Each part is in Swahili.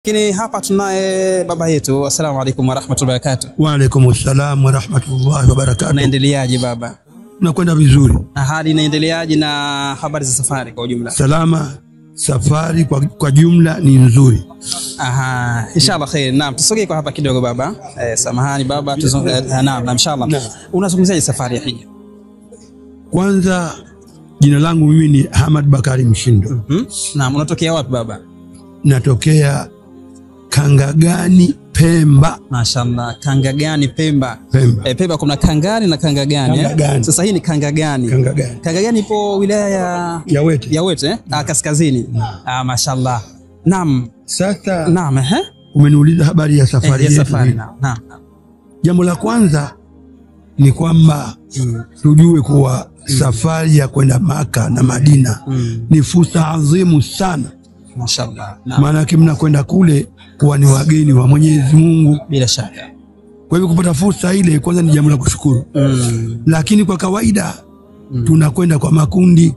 Lakini hapa tunaye baba yetu. Assalamu alaykum wa rahmatullahi wa barakatuh. Wa alaykum assalam wa rahmatullahi wa barakatuh. Unaendeleaje baba? Nakwenda vizuri. Hali inaendeleaje na habari za safari kwa ujumla? Salama, safari kwa jumla ni nzuri. Aha, inshallah khair. Naam, tusogee kwa hapa kidogo baba. Samahani baba, naam, inshallah. Unazungumziaje safari ya hija? Kwanza jina langu mimi ni Ahmad Bakari Mshindo. Naam, unatokea wapi baba? Natokea Kangagani, Pemba. Mashaallah, Kangagani, Pemba. Pemba kuna Kangani na Kangagani. Sasa hii ni Kangagani. Kangagani ipo wilaya ya Wete, kaskazini. Mashaallah. Naam. Sasa naam, umeniuliza habari ya safari yetu. Naam. Jambo la kwanza ni kwamba tujue kuwa safari ya kwenda Maka na Madina ni fursa adhimu sana. Mashaallah. Maana kimna kwenda kule kuwa ni wageni wa Mwenyezi Mungu bila shaka. Kwa hivyo kupata fursa ile kwanza ni jambo la kushukuru. Lakini kwa kawaida tunakwenda kwa makundi.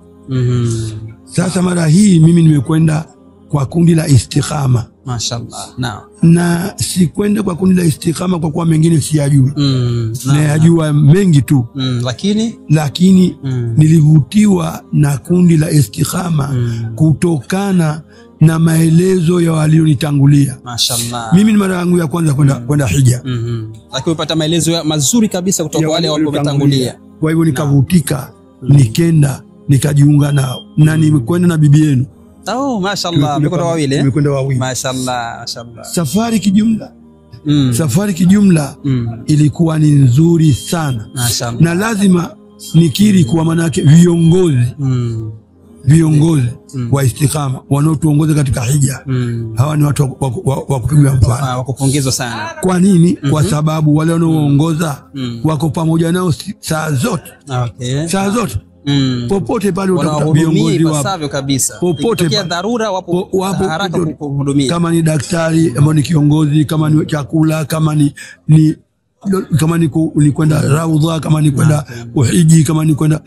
Sasa mara hii mimi nimekwenda kwa kundi la Istiqama. Mashaallah. Na si kwenda kwa kundi la Istiqama kwa kuwa mengine siyajui. Nayajua mengi tu. Lakini nilivutiwa na kundi la Istiqama kutokana na maelezo ya walionitangulia. Mashaallah. Mimi ni mara yangu ya kwanza kwenda hija. Lakini umepata maelezo mazuri kabisa kutoka wale waliotangulia. Kwa hivyo nikavutika, nikenda, nikajiunga nao. Na nimekwenda na bibi yenu. Mashaallah, mmekwenda wawili. Nimekwenda wawili. Mashaallah. Safari kijumla ilikuwa ni nzuri sana. Mashaallah. Na lazima nikiri kuwa manake viongozi wa Istiqama wanaotuongoza katika hija hawa ni watu wa kupigwa mfano, wa kupongezwa sana. Kwa nini? Kwa sababu wale wanaoongoza wako pamoja nao saa zote. Saa zote. Popote pale utakuta viongozi wapo kabisa. Popote kwa dharura wapo haraka kuhudumia. Kama ni daktari, ambao ni kiongozi, kama ni chakula, kama ni kwenda raudha, kama ni kwenda uhiji, kama ni kwenda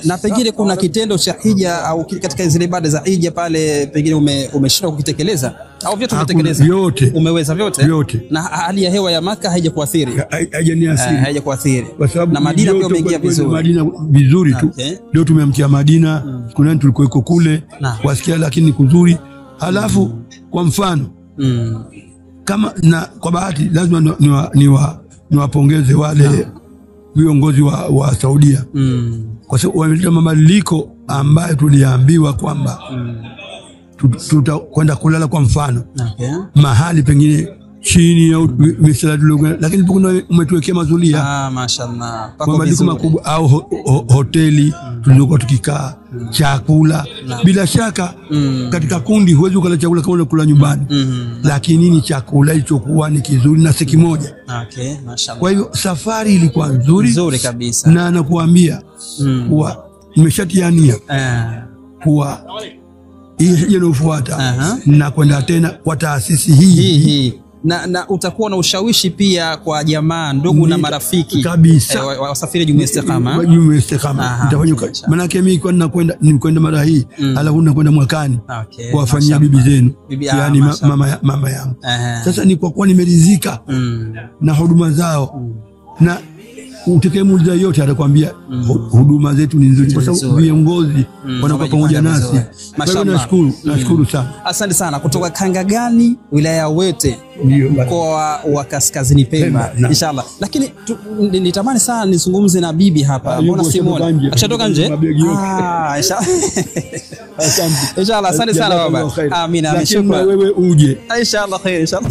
na pengine kuna kitendo cha hija au katika zile ibada za hija pale pengine umeshindwa kukitekeleza au vyote umetekeleza? Vyote. Umeweza vyote? Vyote. Na hali ya hewa ya Maka haijakuathiri? Haijakuathiri. Na Madina pia umeingia vizuri? Madina vizuri tu. Leo tumeamkia Madina, kuna tulikuwa kule wasikia, lakini kuzuri. Halafu kwa mfano kama na kwa bahati lazima niwapongeze wale viongozi wa Saudia. Kwa sababu wameleta mabadiliko ambayo tuliambiwa kwamba tutakwenda kulala kwa mfano mahali pengine chini au misala, lakini kuna umetuwekea mazulia. Mashaallah. Mabadiliko makubwa au hoteli tulizokuwa tukikaa, chakula. Bila shaka katika kundi huwezi kula chakula kama unakula nyumbani. Lakini ni chakula ilichokuwa ni kizuri na si kimoja. Mashaallah. Kwa hivyo safari ilikuwa nzuri kabisa. Na nakuambia kuwa nimeshatiania kuwa hii hija inayofuata na kwenda tena kwa taasisi hii. Na utakuwa na ushawishi pia kwa jamaa, ndugu na marafiki kabisa wasafiri Jumuiya Istiqama. Jumuiya Istiqama nitafanya kazi. Maana yake mimi kwa ninakwenda mara hii, alafu nakwenda mwakani kuwafanyia bibi zenu, yani mama yangu. Sasa ni kwa kuwa nimeridhika na huduma zao, na utakayemuuliza yote atakwambia huduma zetu ni nzuri kwa sababu viongozi wanakuwa pamoja nasi. Mashaallah. Nashukuru sana. Asante sana. Kutoka Kangagani, wilaya ya Wete, mkoa wa Kaskazini Pemba. Inshallah. Lakini nitamani sana nizungumze na bibi hapa. Mbona simuone? Akishatoka nje? Inshallah. Inshallah. Asante sana baba. Amina. Shukran. Wewe uje. Inshallah khair inshallah.